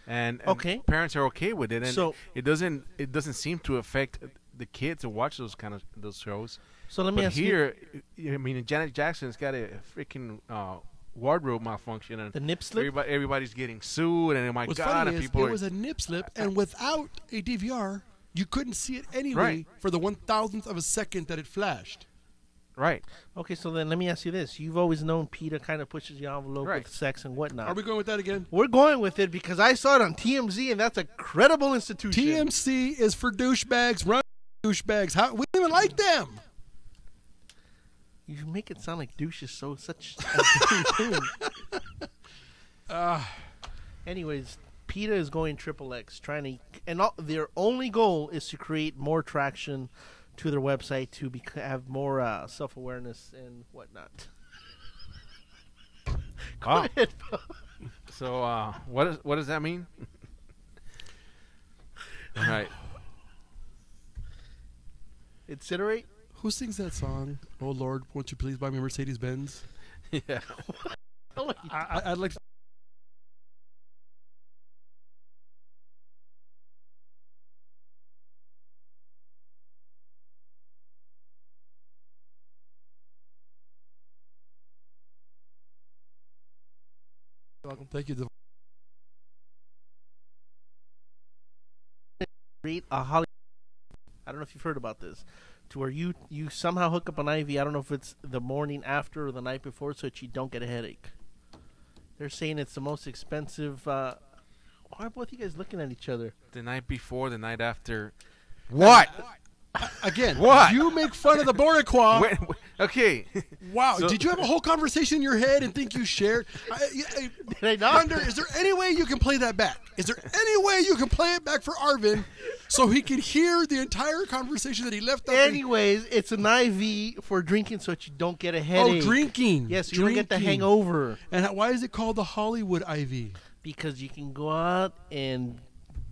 And parents are okay with it, and so it doesn't seem to affect the kids who watch those shows. So let me ask you. I mean, Janet Jackson's got a freaking wardrobe malfunction, and the nip slip. Everybody's getting sued, and What's funny is it was a nip slip, and without a DVR, you couldn't see it anyway for the 1,000th of a second that it flashed. Right. Okay, so then let me ask you this. You've always known Peter kind of pushes the envelope with sex and whatnot. Are we going with that again? We're going with it because I saw it on TMZ, and that's a credible institution. TMZ is for douchebags. Run douchebags. We don't even like them. You make it sound like douche is such a thing. Anyways, PETA is going XXX, their only goal is to create more traction to their website to have more self-awareness and whatnot. Go ahead, Bo. So, what does that mean? All right. Incinerate? Who sings that song? Oh Lord, won't you please buy me a Mercedes-Benz? Yeah. I'd like to. Welcome. Thank you. Create a Hollywood. I don't know if you've heard about this, to where you somehow hook up an IV. I don't know if it's the morning after or the night before, so that you don't get a headache. They're saying it's the most expensive. Why are both you guys looking at each other? The night before, the night after. What? Again, what? You make fun of the Boriqua. Okay. Wow. So, did you have a whole conversation in your head and think you shared? Did I not? Thunder, is there any way you can play that back? Is there any way you can play it back for Arvin so he can hear the entire conversation that he left out? Anyways, it's an IV for drinking so that you don't get a headache. Oh, drinking. Yes, you don't get the hangover. And why is it called the Hollywood IV? Because you can go out and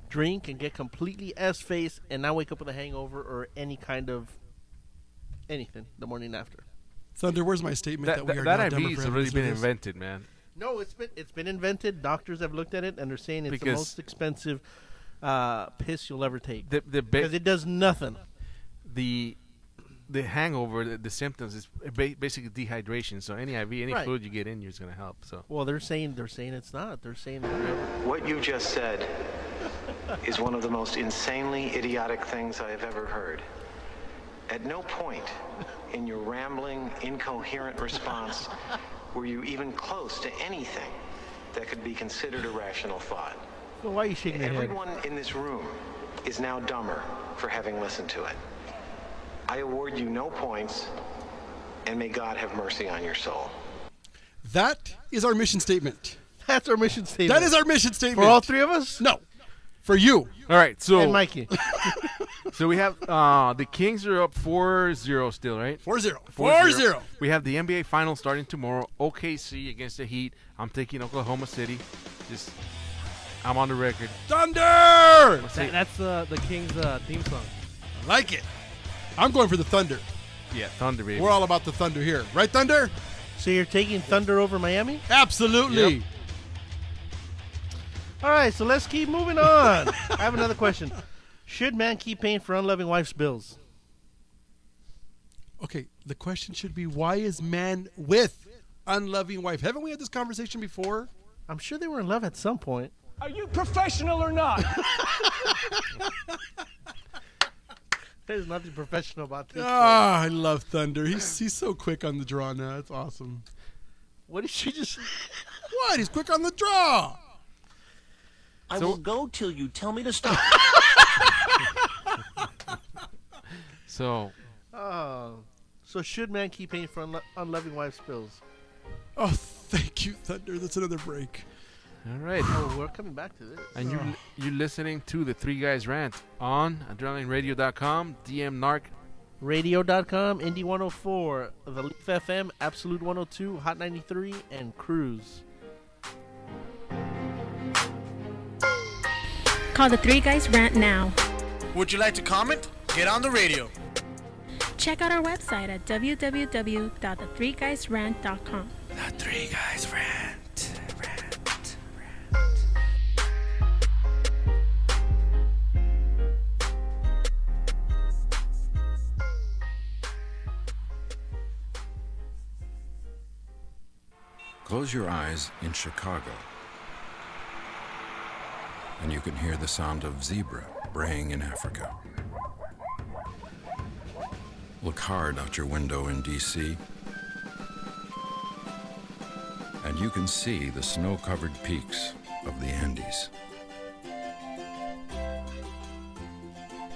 drink and get completely S-faced and not wake up with a hangover or any kind of anything the morning after. Thunder, where's my statement that we are not IV has already been invented, man. No, it's been invented. Doctors have looked at it and they're saying it's the most expensive piss you'll ever take. Because it does nothing. The hangover, the symptoms is basically dehydration. So any IV, any fluid you get in you is going to help. So well, they're saying it's not. They're saying what you just said is one of the most insanely idiotic things I have ever heard. At no point in your rambling, incoherent response were you even close to anything that could be considered a rational thought. Well, why are you shaking your head? Everyone in this room is now dumber for having listened to it. I award you no points, and may God have mercy on your soul. That is our mission statement. That's our mission statement. That is our mission statement. For all three of us? No. For you. All right, so and Mikey. So we have the Kings are up 4-0 still, right? 4-0. We have the NBA Finals starting tomorrow. OKC against the Heat. I'm taking Oklahoma City. I'm on the record. Thunder! That's the Kings theme song. I like it. I'm going for the Thunder. Yeah, Thunder, baby. We're all about the Thunder here. Right, Thunder? So you're taking Thunder over Miami? Absolutely. Yep. All right, so let's keep moving on. I have another question. Should man keep paying for unloving wife's bills? Okay, the question should be, why is man with unloving wife? Haven't we had this conversation before? I'm sure they were in love at some point. Are you professional or not? There's nothing professional about this. Ah, I love Thunder. He's so quick on the draw now. It's awesome. What did she just? What? He's quick on the draw. I will go till you tell me to stop. So. So should man keep paying for unloving wife's bills? Oh, thank you, Thunder. That's another break. All right. Oh, we're coming back to this. And you're listening to the Three Guys Rant on AdrenalineRadio.com, DMNarc. Radio.com, Indie 104, The Leaf FM, Absolute 102, Hot 93, and Cruise. Call the Three Guys Rant now. Would you like to comment? Get on the radio. Check out our website at www.the3guysrant.com. The Three Guys Rant. Close your eyes in Chicago, and you can hear the sound of zebra braying in Africa. Look hard out your window in D.C., and you can see the snow-covered peaks of the Andes.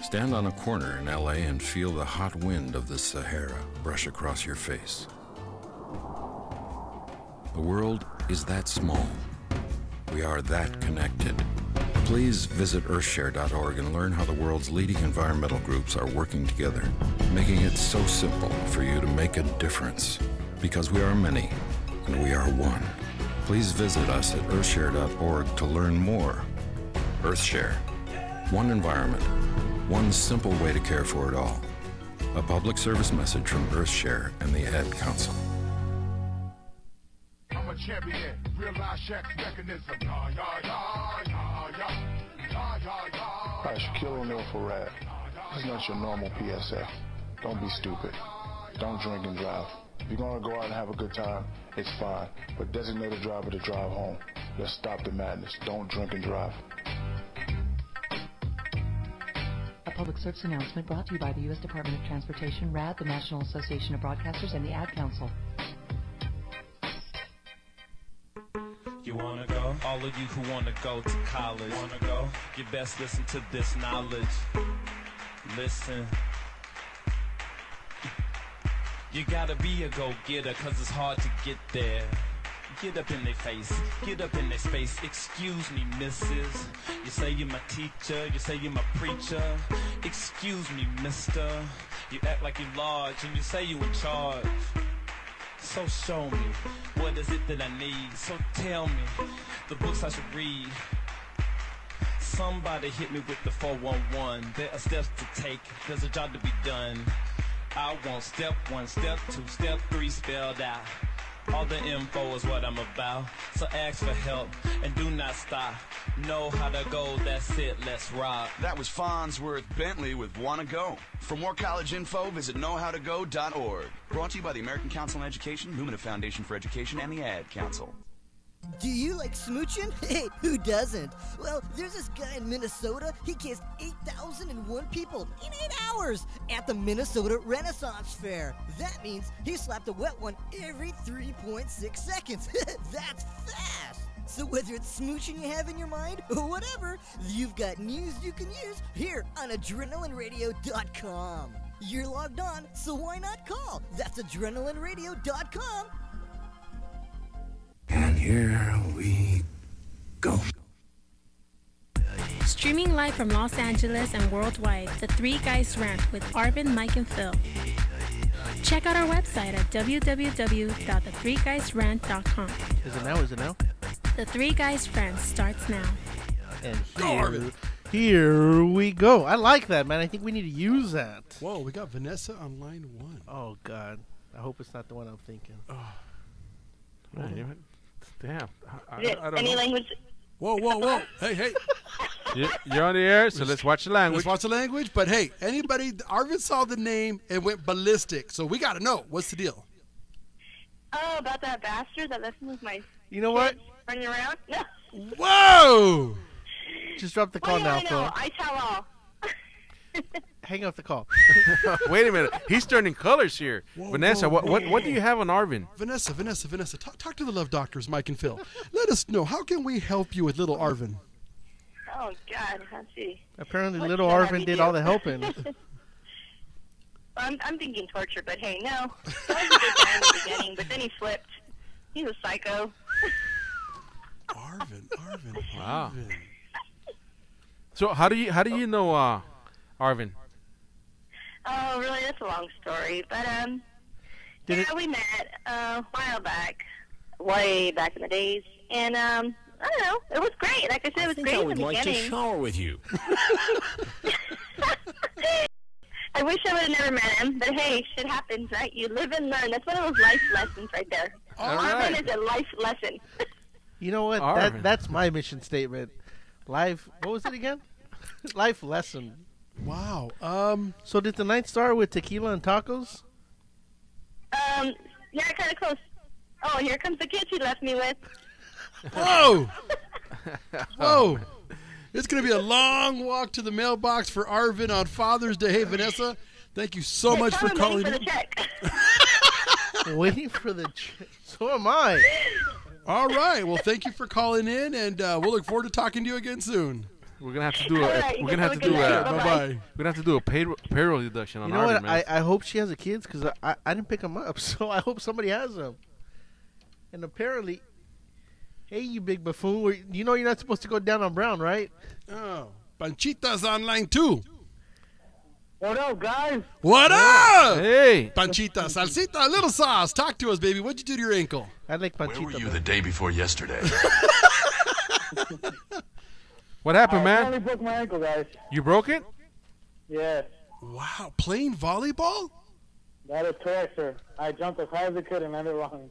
Stand on a corner in L.A. and feel the hot wind of the Sahara brush across your face. The world is that small. We are that connected. Please visit earthshare.org and learn how the world's leading environmental groups are working together, making it so simple for you to make a difference. Because we are many, and we are one. Please visit us at earthshare.org to learn more. Earthshare. One environment. One simple way to care for it all. A public service message from Earthshare and the Ad Council. I'm a champion, realize Shaq's mechanism. Yeah, yeah, yeah, yeah, yeah, yeah, yeah, yeah. Hi, Shaquille O'Neal for Rad. This is not your normal PSA. Don't be stupid. Don't drink and drive. If you're gonna go out and have a good time, it's fine. But designate a driver to drive home. Let's stop the madness. Don't drink and drive. A public service announcement brought to you by the U.S. Department of Transportation, RAD, the National Association of Broadcasters, and the Ad Council. You wanna go? All of you who wanna go to college, wanna go? You best listen to this knowledge. Listen. You gotta be a go-getter, cause it's hard to get there. Get up in their face, get up in their space. Excuse me, missus. You say you're my teacher, you say you're my preacher. Excuse me, mister. You act like you're large and you say you in charge. So show me, what is it that I need? So tell me, the books I should read. Somebody hit me with the 411. There are steps to take, there's a job to be done. I want step 1, step 2, step 3 spelled out. All the info is what I'm about. So ask for help and do not stop. Know how to go, that's it, let's rock. That was Farnsworth Bentley with Wanna Go. For more college info, visit knowhowtogo.org. Brought to you by the American Council on Education, Lumina Foundation for Education, and the Ad Council. Do you like smooching? Hey, who doesn't? Well, there's this guy in Minnesota. He kissed 8,001 people in 8 hours at the Minnesota Renaissance Fair. That means he slapped a wet one every 3.6 seconds. That's fast. So whether it's smooching you have in your mind or whatever, you've got news you can use here on AdrenalineRadio.com. You're logged on, so why not call? That's AdrenalineRadio.com. And here we go. Streaming live from Los Angeles and worldwide, the Three Guys Rant with Arvin, Mike, and Phil. Check out our website at www.the3guysrant.com. Is it now? Is it now? The Three Guys Rant starts now. And here we go. I like that, man. I think we need to use that. Whoa, we got Vanessa on line 1. Oh, God. I hope it's not the one I'm thinking. Oh. Damn. I don't Any know. language? Whoa, whoa, whoa. Hey. You're on the air, so let's watch the language. Let's watch the language. But hey, anybody, Arvin saw the name and went ballistic. So we got to know. What's the deal? Oh, about that bastard that listens with my You know what? running around? No. Whoa! Just drop the call now, I know. Phil. I tell all. hang up the call. Wait a minute. He's turning colors here. Whoa, Vanessa, whoa, what do you have on Arvin? Vanessa. Talk to the Love Doctors, Mike and Phil. Let us know, how can we help you with little Arvin? Oh, God. Let's see. Apparently, What little should I have Arvin you did do? all the helping. I'm thinking torture, but hey, no. That was a good guy in the beginning, but then he flipped. He's a psycho. Arvin. Wow. So how do you know Arvin? Oh, really? That's a long story. But, we met a while back, way back in the days. And, I don't know. It was great. Like I said, it was great in the beginning. shower with you. I wish I would have never met him, but hey, shit happens, right? You live and learn. That's one of those life lessons right there. Arvin is a life lesson. You know what? Arvin. That's my mission statement. Life. What was it again? Life lesson. Wow. So did the night start with tequila and tacos? Yeah, kind of close. Oh, here comes the kid she left me with. Whoa! Whoa! It's going to be a long walk to the mailbox for Arvin on Father's Day. Hey, Vanessa, thank you so much for calling waiting for in. the check. Waiting for the check. So am I. All right. Well, thank you for calling in, and we'll look forward to talking to you again soon. We're gonna have to do Alright, you guys have a good night. Bye-bye. Bye-bye. we're gonna have to do a payroll deduction on You know Arvin, what? man. I hope she has the kids because I didn't pick them up, so I hope somebody has them. And apparently, hey, you big buffoon, you know you're not supposed to go down on Brown, right? Oh, Panchita's on line 2. What up, guys? What up? Hey. Panchita, salsita, little sauce. Talk to us, baby. What'd you do to your ankle? I like Panchita. Where were you the day before yesterday? What happened, I man? only broke my ankle, guys. You broke it? Yeah, Wow, playing volleyball? that is correct, sir. I jumped as high as I could and landed wrong.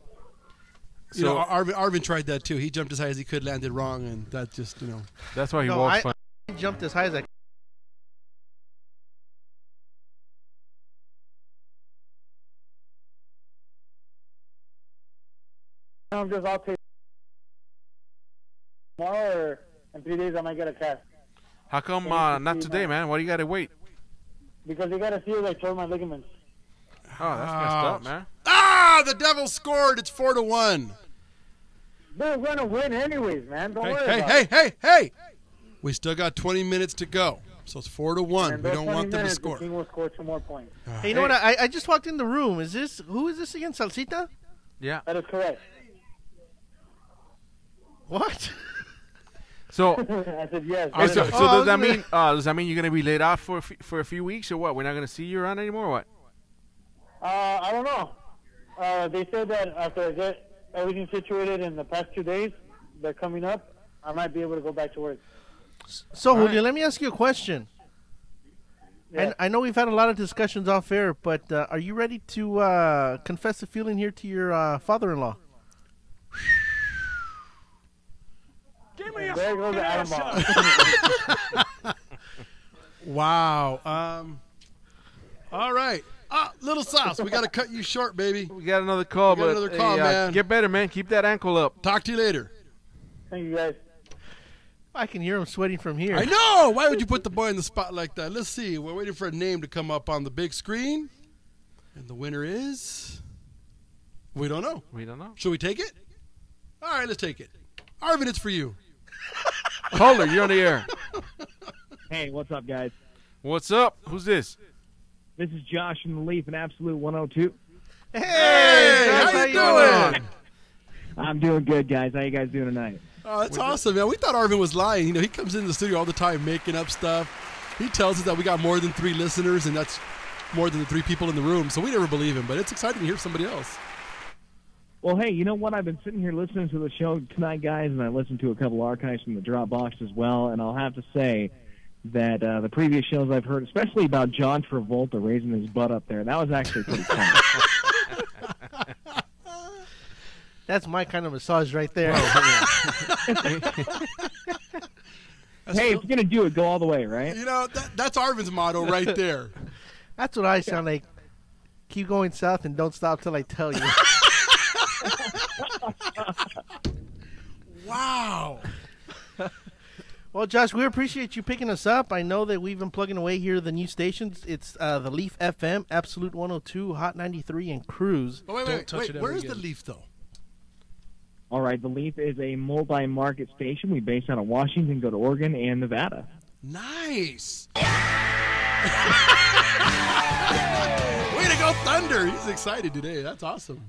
You know, Arvin tried that too. He jumped as high as he could, landed wrong, and that just, That's why he No, walks I funny. jumped as high as I could. I'll take tomorrow or in 3 days I might get a cast. How come not today, man? Why do you gotta wait? Because they got to see if I tore my ligaments. Oh, that's messed up, man. Ah, the Devils scored. It's 4-1. They're going to win anyways, man. Don't worry about it. Hey. We still got 20 minutes to go. So it's 4-1. And We those don't 20 want them to minutes, score. The team will score 2 more points. Hey, you know what? I just walked in the room. Who is this again? Salsita? Yeah. That is correct. What? So, I said yes. so does that mean you're gonna be laid off for a few weeks or what? We're not gonna see you around anymore, or what? I don't know. They said that after I get everything situated in the past 2 days, they're coming up, I might be able to go back to work. So, Julio, let me ask you a question. Yeah. And I know we've had a lot of discussions off air, but are you ready to confess a feeling here to your father-in-law? There goes the atom bomb. Wow. All right. Little sauce. We got to cut you short, baby. We got another call, man. Get better, man. Keep that ankle up. Talk to you later. Thank you, guys. I can hear him sweating from here. I know. Why would you put the boy in the spot like that? Let's see. We're waiting for a name to come up on the big screen. And the winner is... We don't know. Should we take it? All right, let's take it. Arvin, it's for you. Caller, you're on the air. Hey, what's up, guys? What's up? Who's this? This is Josh from the Leaf in Absolute 102. Hey, how you doing? I'm doing good, guys. How you guys doing tonight? Oh, that's awesome, man. We thought Arvin was lying. You know, he comes into the studio all the time making up stuff. He tells us that we got more than 3 listeners, and that's more than the 3 people in the room. So we never believe him, but it's exciting to hear somebody else. Well, hey, you know what? I've been sitting here listening to the show tonight, guys, and I listened to a couple archives from the Dropbox as well, and I'll have to say that the previous shows I've heard, especially about John Travolta raising his butt up there, that was actually pretty fun. That's my kind of massage right there. Hey, if you're going to do it, go all the way, right? You know, that's Arvin's motto right there. That's what I sound like. Keep going south and don't stop till I tell you. Wow. Well, Josh, we appreciate you picking us up. I know that we've been plugging away here the new stations. It's the Leaf FM, Absolute 102, Hot 93, and Cruise. Oh, wait. Where is the Leaf, though? All right, the Leaf is a multi-market station. We base out of Washington, go to Oregon and Nevada. Nice. Way to go, Thunder. He's excited today. That's awesome.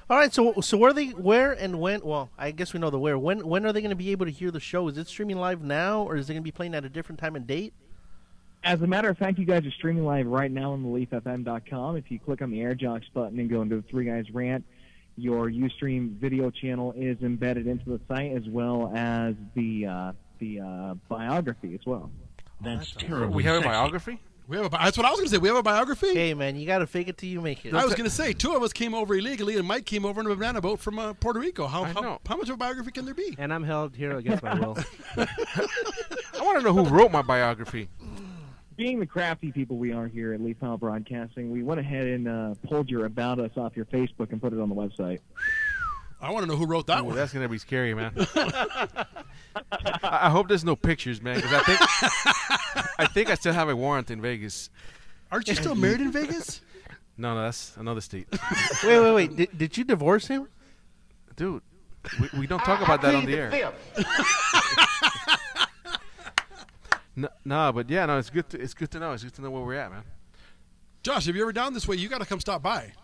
All right, so where and when? Well, I guess we know the where. When are they going to be able to hear the show? Is it streaming live now, or is it going to be playing at a different time and date? As a matter of fact, you guys are streaming live right now on theleafmfm.com. If you click on the Air Jocks button and go into the Three Guys Rant, your Ustream video channel is embedded into the site, as well as the biography as well. That's terrible. We have a biography? That's what I was going to say. We have a biography? Hey, man, you got to fake it till you make it. I was going to say, 2 of us came over illegally, and Mike came over in a banana boat from Puerto Rico. How much of a biography can there be? And I'm held here against my will. I want to know who wrote my biography. Being the crafty people we are here at Leaf Power Broadcasting, we went ahead and pulled your About Us off your Facebook and put it on the website. I want to know who wrote that one. That's going to be scary, man. I hope there's no pictures, man, because I think I still have a warrant in Vegas. Aren't you still married in Vegas? No, that's another state. Wait. Did you divorce him? Dude, we don't talk about that on the air. No, but yeah, no, it's good to know. It's good to know where we're at, man. Josh, if you're ever down this way, you got to come stop by.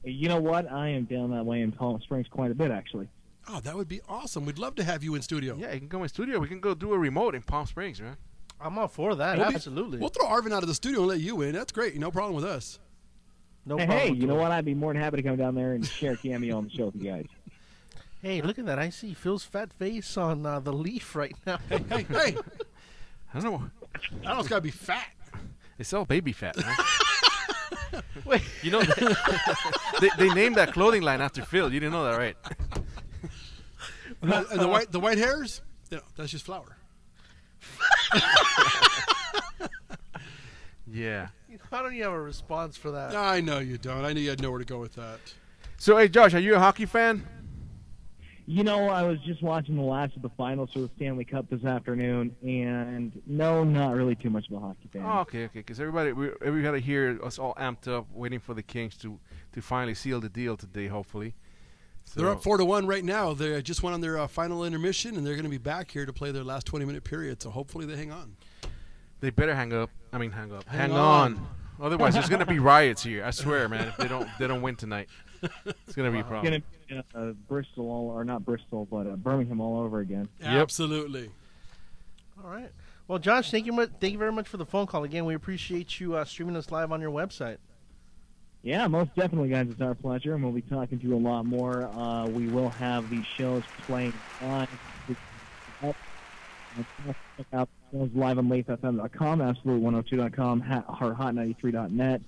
You know what? I am down that way in Palm Springs quite a bit, actually. Oh, that would be awesome. We'd love to have you in studio. Yeah, you can go in studio. We can go do a remote in Palm Springs, man. I'm all for that. Absolutely. We'll throw Arvin out of the studio and let you in. That's great. No problem with us. Hey, you know what? I'd be more than happy to come down there and share a cameo on the show with you guys. Hey, look at that. I see Phil's fat face on the Leaf right now. Hey. I don't know. I don't. It's got to be fat. It's all baby fat, man. Wait. You know, they named that clothing line after Phil. You didn't know that, right? And the white hairs? Yeah, that's just flour. Yeah. Why don't you have a response for that? I know you don't. I knew you had nowhere to go with that. So, hey, Josh, are you a hockey fan? You know, I was just watching the last of the finals for the Stanley Cup this afternoon, and no, not really too much of a hockey fan. Oh, okay, because everybody here us all amped up, waiting for the Kings to finally seal the deal today, hopefully. So they're up 4-1 right now. They just went on their final intermission, and they're going to be back here to play their last 20-minute period. So hopefully they hang on. They better hang on. Otherwise, there's going to be riots here. I swear, man. If they don't win tonight, it's going to be a problem. It's going to be Bristol, or not Bristol, but Birmingham all over again. Yep. Absolutely. All right. Well, Josh, thank you very much for the phone call. Again, we appreciate you streaming us live on your website. Yeah, most definitely, guys. It's our pleasure, and we'll be talking to you a lot more. We will have these shows playing live. Check out the shows live on LeafFM.com, Absolute102.com, or Hot93.net,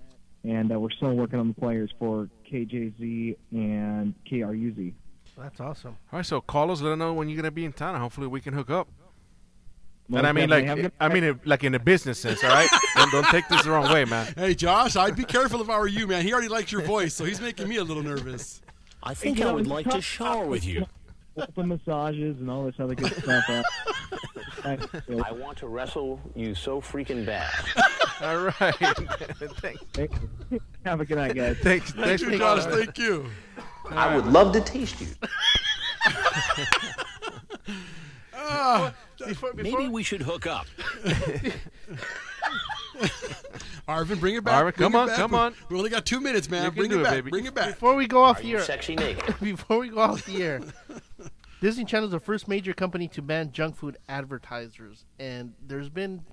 and we're still working on the players for KJZ and KRUZ. That's awesome. All right, so call us, let us know when you're going to be in town, and hopefully we can hook up. Most And I mean, like in a business sense, all right? Don't take this the wrong way, man. Hey, Josh, I'd be careful if I were you, man. He already likes your voice, so he's making me a little nervous. I think I would like to shower with you. Open massages and all this other good stuff. I want to wrestle you so freaking bad. All right. Thanks. Have a good night, guys. Thanks for Josh. Thank you. I would love to taste you. Maybe we should hook up. Arvin, bring it back. Arvin, come on. We only got 2 minutes, man. Bring it back. Baby. Bring it back. Before we go off the air, Sexy naked. Before we go off the air, Disney Channel is the first major company to ban junk food advertisers, and there's been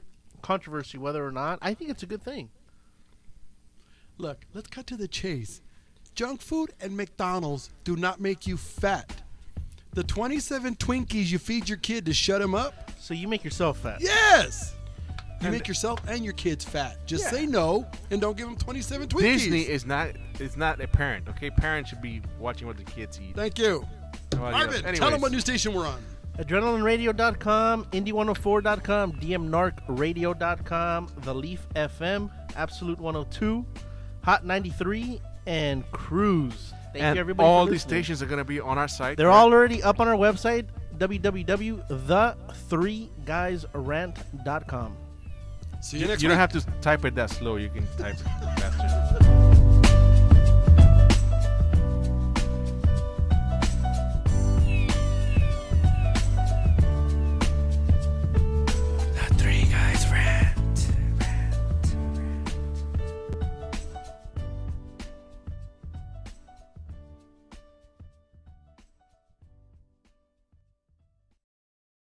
controversy whether or not. I think it's a good thing. Look, let's cut to the chase. Junk food and McDonald's do not make you fat. The 27 Twinkies you feed your kid to shut him up. So you make yourself fat. Yes. You make yourself and your kids fat. Just say no and don't give them 27 Twinkies. Disney is not a parent, okay? Parents should be watching what the kids eat. Thank you. Arvin, tell them what new station we're on. AdrenalineRadio.com, Indie104.com, DMNarcRadio.com, The Leaf FM, Absolute 102, Hot 93, and Cruise. Thank you, everybody. All for these listening. stations are going to be on our site. They're all already up on our website. www.the3guysrant.com. See you next You week. don't have to type it that slow. You can type it faster.